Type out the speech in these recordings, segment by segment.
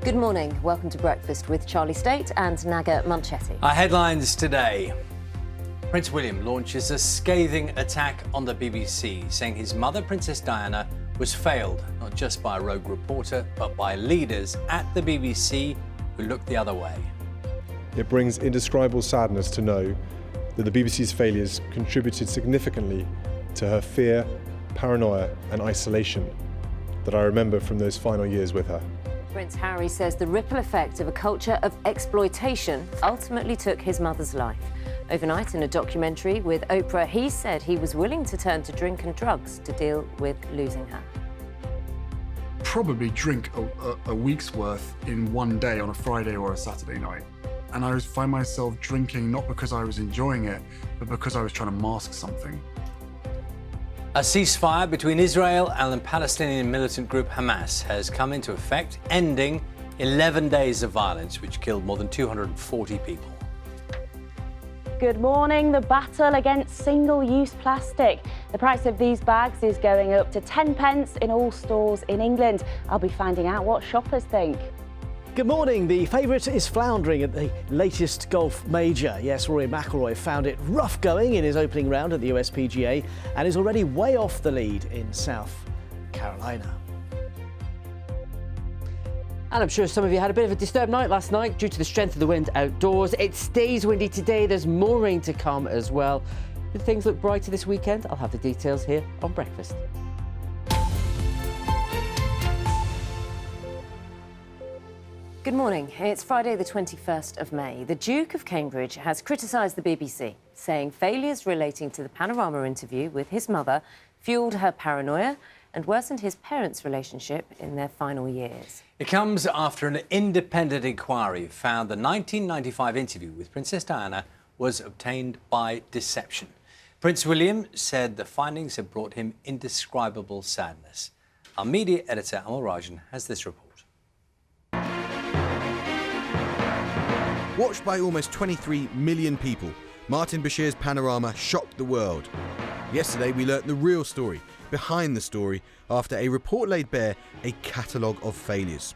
Good morning. Welcome to Breakfast with Charlie State and Naga Munchetti. Our headlines today. Prince William launches a scathing attack on the BBC, saying his mother, Princess Diana, was failed not just by a rogue reporter, but by leaders at the BBC who looked the other way. It brings indescribable sadness to know that the BBC's failures contributed significantly to her fear, paranoia and isolation that I remember from those final years with her. Prince Harry says the ripple effect of a culture of exploitation ultimately took his mother's life. Overnight in a documentary with Oprah, he said he was willing to turn to drink and drugs to deal with losing her. Probably drink a week's worth in one day on a Friday or a Saturday night. And I would find myself drinking not because I was enjoying it, but because I was trying to mask something. A ceasefire between Israel and the Palestinian militant group Hamas has come into effect, ending 11 days of violence, which killed more than 240 people. Good morning. The battle against single-use plastic. The price of these bags is going up to 10 pence in all stores in England. I'll be finding out what shoppers think. Good morning. The favourite is floundering at the latest golf major. Yes, Rory McIlroy found it rough going in his opening round at the US PGA and is already way off the lead in South Carolina. And I'm sure some of you had a bit of a disturbed night last night due to the strength of the wind outdoors. It stays windy today. There's more rain to come as well. Did things look brighter this weekend? I'll have the details here on Breakfast. Good morning. It's Friday the 21st of May. The Duke of Cambridge has criticised the BBC, saying failures relating to the Panorama interview with his mother fuelled her paranoia and worsened his parents' relationship in their final years. It comes after an independent inquiry found the 1995 interview with Princess Diana was obtained by deception. Prince William said the findings had brought him indescribable sadness. Our media editor, Amal Rajan, has this report. Watched by almost 23 million people, Martin Bashir's Panorama shocked the world. Yesterday we learnt the real story, behind the story, after a report laid bare a catalogue of failures.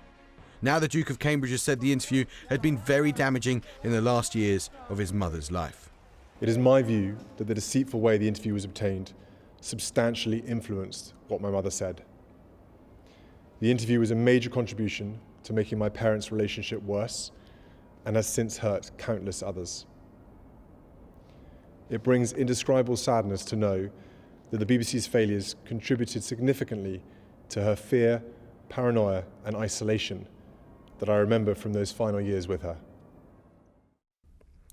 Now the Duke of Cambridge has said the interview had been very damaging in the last years of his mother's life. It is my view that the deceitful way the interview was obtained substantially influenced what my mother said. The interview was a major contribution to making my parents' relationship worse and has since hurt countless others. It brings indescribable sadness to know that the BBC's failures contributed significantly to her fear, paranoia and isolation that I remember from those final years with her.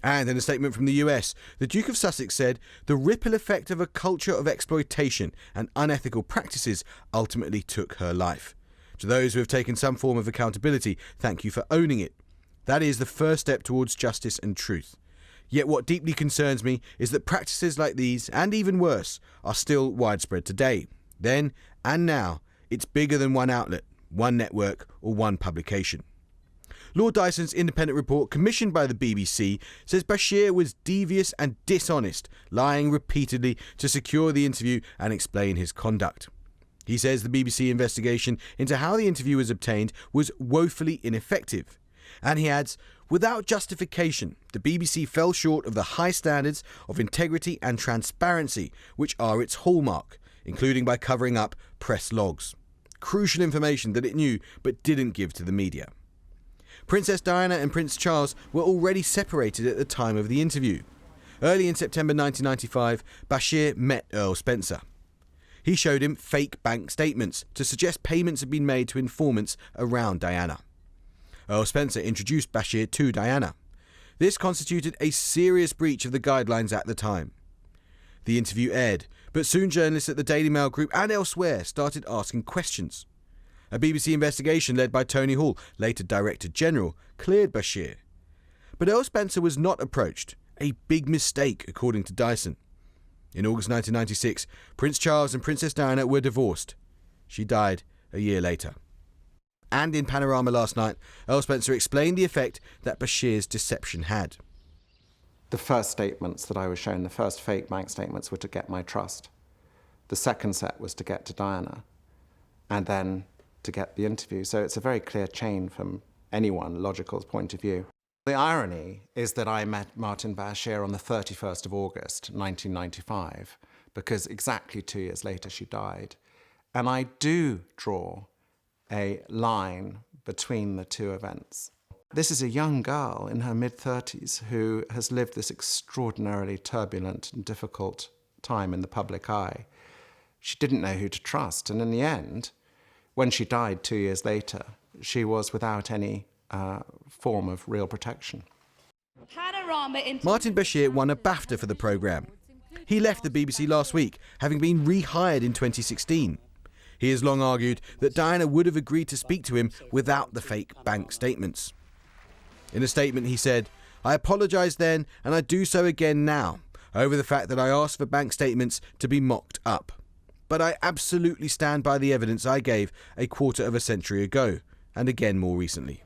And in a statement from the US, the Duke of Sussex said the ripple effect of a culture of exploitation and unethical practices ultimately took her life. To those who have taken some form of accountability, thank you for owning it. That is the first step towards justice and truth. Yet what deeply concerns me is that practices like these, and even worse, are still widespread today. Then and now, it's bigger than one outlet, one network or one publication. Lord Dyson's independent report commissioned by the BBC says Bashir was devious and dishonest, lying repeatedly to secure the interview and explain his conduct. He says the BBC investigation into how the interview was obtained was woefully ineffective. And he adds, without justification, the BBC fell short of the high standards of integrity and transparency which are its hallmark, including by covering up press logs. Crucial information that it knew but didn't give to the media. Princess Diana and Prince Charles were already separated at the time of the interview. Early in September 1995, Bashir met Earl Spencer. He showed him fake bank statements to suggest payments had been made to informants around Diana. Earl Spencer introduced Bashir to Diana. This constituted a serious breach of the guidelines at the time. The interview aired, but soon journalists at the Daily Mail Group and elsewhere started asking questions. A BBC investigation led by Tony Hall, later Director General, cleared Bashir. But Earl Spencer was not approached, a big mistake according to Dyson. In August 1996, Prince Charles and Princess Diana were divorced. She died a year later. And in Panorama last night, Earl Spencer explained the effect that Bashir's deception had. The first statements that I was shown, the first fake bank statements, were to get my trust. The second set was to get to Diana, and then to get the interview. So it's a very clear chain from anyone logical's point of view. The irony is that I met Martin Bashir on the 31st of August, 1995, because exactly 2 years later she died. And I do draw a line between the two events. This is a young girl in her mid-30s who has lived this extraordinarily turbulent and difficult time in the public eye. She didn't know who to trust, and in the end, when she died 2 years later, she was without any form of real protection. Martin Bashir won a BAFTA for the programme. He left the BBC last week, having been rehired in 2016. He has long argued that Diana would have agreed to speak to him without the fake bank statements. In a statement he said, "I apologise then and I do so again now over the fact that I asked for bank statements to be mocked up. But I absolutely stand by the evidence I gave a quarter of a century ago, and again more recently."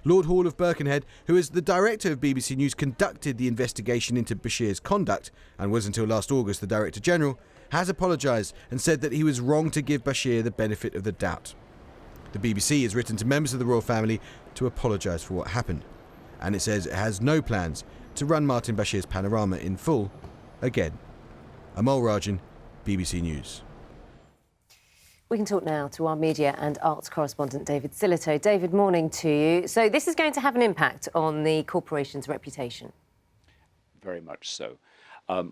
Lord Hall of Birkenhead, who as the director of BBC News conducted the investigation into Bashir's conduct and was until last August the Director General, has apologised and said that he was wrong to give Bashir the benefit of the doubt. The BBC has written to members of the royal family to apologise for what happened, and it says it has no plans to run Martin Bashir's panorama in full again. Amol Rajan, BBC News. We can talk now to our media and arts correspondent David Sillito. David, morning to you. So this is going to have an impact on the corporation's reputation. Very much so.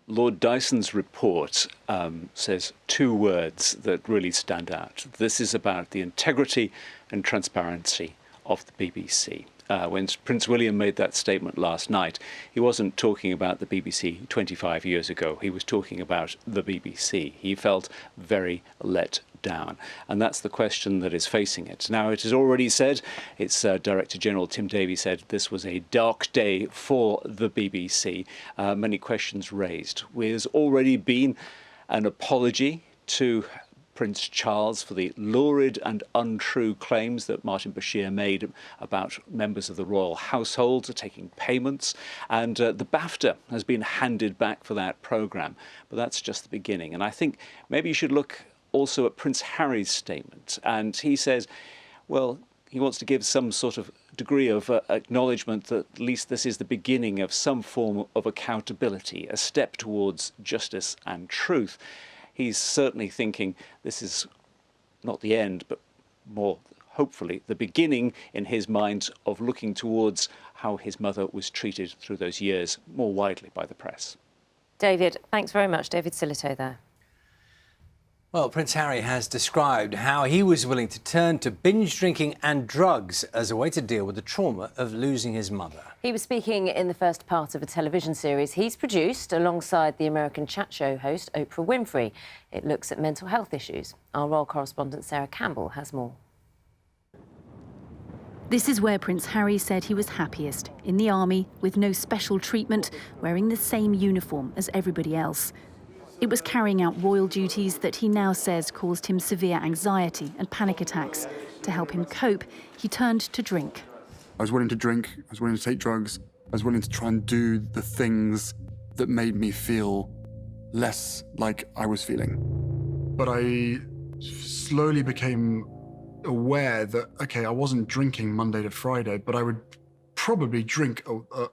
Lord Dyson's report says two words that really stand out. This is about the integrity and transparency of the BBC. When Prince William made that statement last night, he wasn't talking about the BBC 25 years ago. He was talking about the BBC. He felt very let down. And that's the question that is facing it. Now, it is already said, its Director General Tim Davie said this was a dark day for the BBC. Many questions raised. There's already been an apology to Prince Charles for the lurid and untrue claims that Martin Bashir made about members of the royal household taking payments, and the BAFTA has been handed back for that programme. But that's just the beginning. And I think maybe you should look also at Prince Harry's statement. And he says, well, he wants to give some sort of degree of acknowledgement that at least this is the beginning of some form of accountability, a step towards justice and truth. He's certainly thinking this is not the end, but more hopefully the beginning in his mind of looking towards how his mother was treated through those years more widely by the press. David, thanks very much. David Sillito there. Well, Prince Harry has described how he was willing to turn to binge drinking and drugs as a way to deal with the trauma of losing his mother. He was speaking in the first part of a television series he's produced alongside the American chat show host Oprah Winfrey. It looks at mental health issues. Our royal correspondent Sarah Campbell has more. This is where Prince Harry said he was happiest, in the army, with no special treatment, wearing the same uniform as everybody else. It was carrying out royal duties that he now says caused him severe anxiety and panic attacks. To help him cope, he turned to drink. I was willing to drink, I was willing to take drugs, I was willing to try and do the things that made me feel less like I was feeling. But I slowly became aware that, okay, I wasn't drinking Monday to Friday, but I would probably drink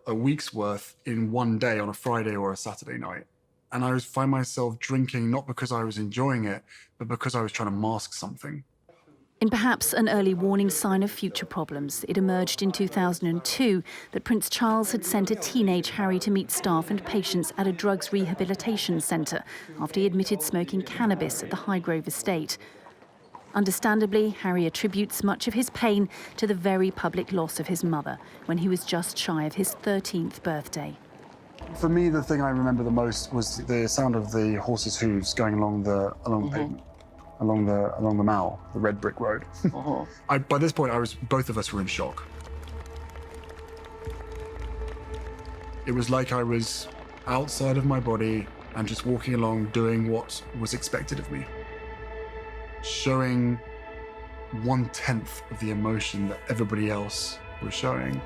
a week's worth in one day on a Friday or a Saturday night. And I would find myself drinking not because I was enjoying it, but because I was trying to mask something. In perhaps an early warning sign of future problems, it emerged in 2002 that Prince Charles had sent a teenage Harry to meet staff and patients at a drugs rehabilitation centre after he admitted smoking cannabis at the Highgrove estate. Understandably, Harry attributes much of his pain to the very public loss of his mother when he was just shy of his 13th birthday. For me, the thing I remember the most was the sound of the horses' hooves going along the pavement, along the Mall, the red brick road. By this point, both of us were in shock. It was like I was outside of my body and just walking along, doing what was expected of me, showing 1/10 of the emotion that everybody else was showing.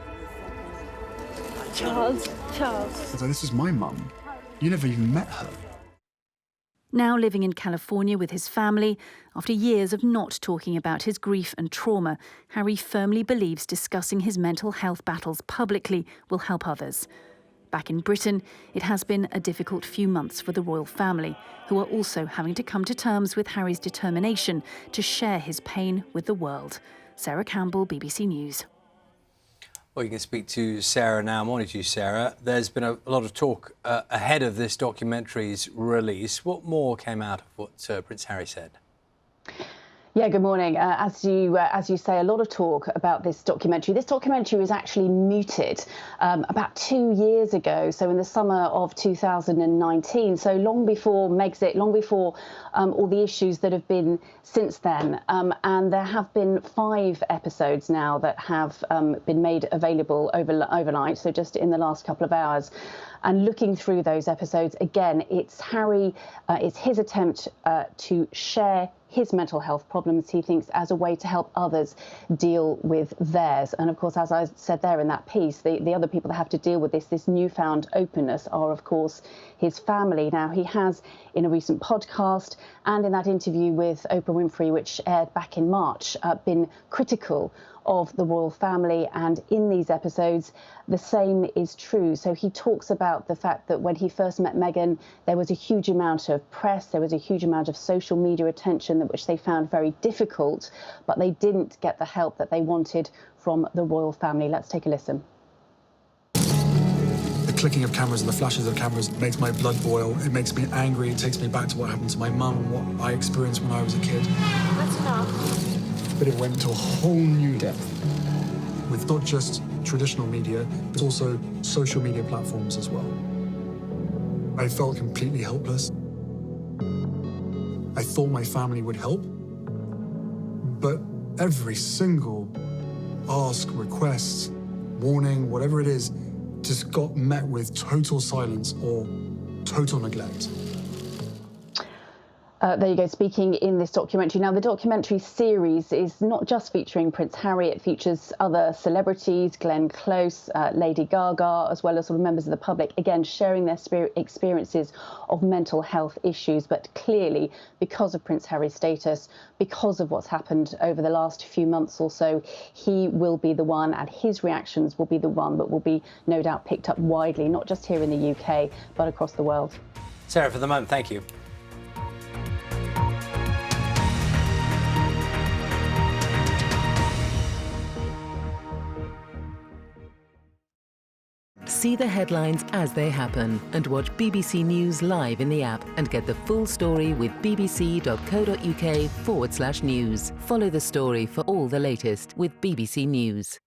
Charles. So this is my mum. You never even met her. Now living in California with his family, after years of not talking about his grief and trauma, Harry firmly believes discussing his mental health battles publicly will help others. Back in Britain, it has been a difficult few months for the royal family, who are also having to come to terms with Harry's determination to share his pain with the world. Sarah Campbell, BBC News. Well, you can speak to Sarah now. Morning to you, Sarah. There's been a lot of talk ahead of this documentary's release. What more came out of what Prince Harry said? Yeah, good morning. As you say, a lot of talk about this documentary. This documentary was actually mooted about 2 years ago, so in the summer of 2019, so long before Megxit, long before all the issues that have been since then. And there have been 5 episodes now that have been made available overnight, so just in the last couple of hours. And looking through those episodes, again, it's Harry, it's his attempt to share his mental health problems, he thinks, as a way to help others deal with theirs. And of course, as I said there in that piece, the other people that have to deal with this newfound openness are, of course, his family. Now, he has, in a recent podcast and in that interview with Oprah Winfrey, which aired back in March, been critical of the royal family, and in these episodes the same is true. So he talks about the fact that when he first met Meghan, there was a huge amount of press, there was a huge amount of social media attention, which they found very difficult, but they didn't get the help that they wanted from the royal family. Let's take a listen. The clicking of cameras and the flashes of cameras makes my blood boil. It makes me angry. It takes me back to what happened to my mum and what I experienced when I was a kid. That's enough. But it went to a whole new depth with not just traditional media, but also social media platforms as well. I felt completely helpless. I thought my family would help, but every single ask, request, warning, whatever it is, just got met with total silence or total neglect. There you go, speaking in this documentary. Now, the documentary series is not just featuring Prince Harry, it features other celebrities, Glenn Close, Lady Gaga, as well as sort of members of the public, again, sharing their experiences of mental health issues. But clearly, because of Prince Harry's status, because of what's happened over the last few months or so, he will be the one, and his reactions will be the one that will be no doubt picked up widely, not just here in the UK, but across the world. Sarah, for the moment, thank you. See the headlines as they happen and watch BBC News live in the app and get the full story with bbc.co.uk/news. Follow the story for all the latest with BBC News.